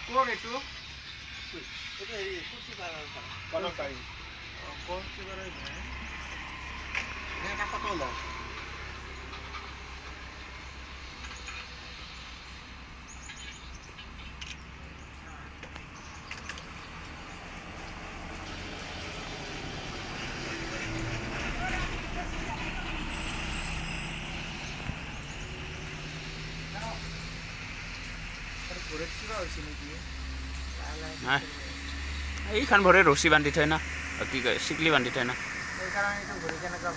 ক'ত এইটো এইটো হেৰি কুৰ্চি পাৰৰ কনকাৰী কুৰ্চি পাৰৰ এটা ফটো লওঁ ঘৰত কিবা হৈছে নেকি নাই এইখান ভৰে ৰছী বান্ধি থয় না কি কয় চিকলি বান্ধি থয় না সেইকাৰণে এইটো ঘূৰি কেনেকুৱা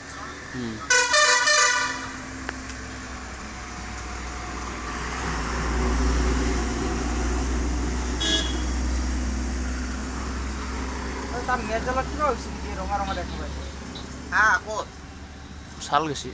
তাৰ নেট জালত কিবা হৈছে নেকি ৰঙা ৰঙা দেখা পাইছে হা ক'ত চাল গেছি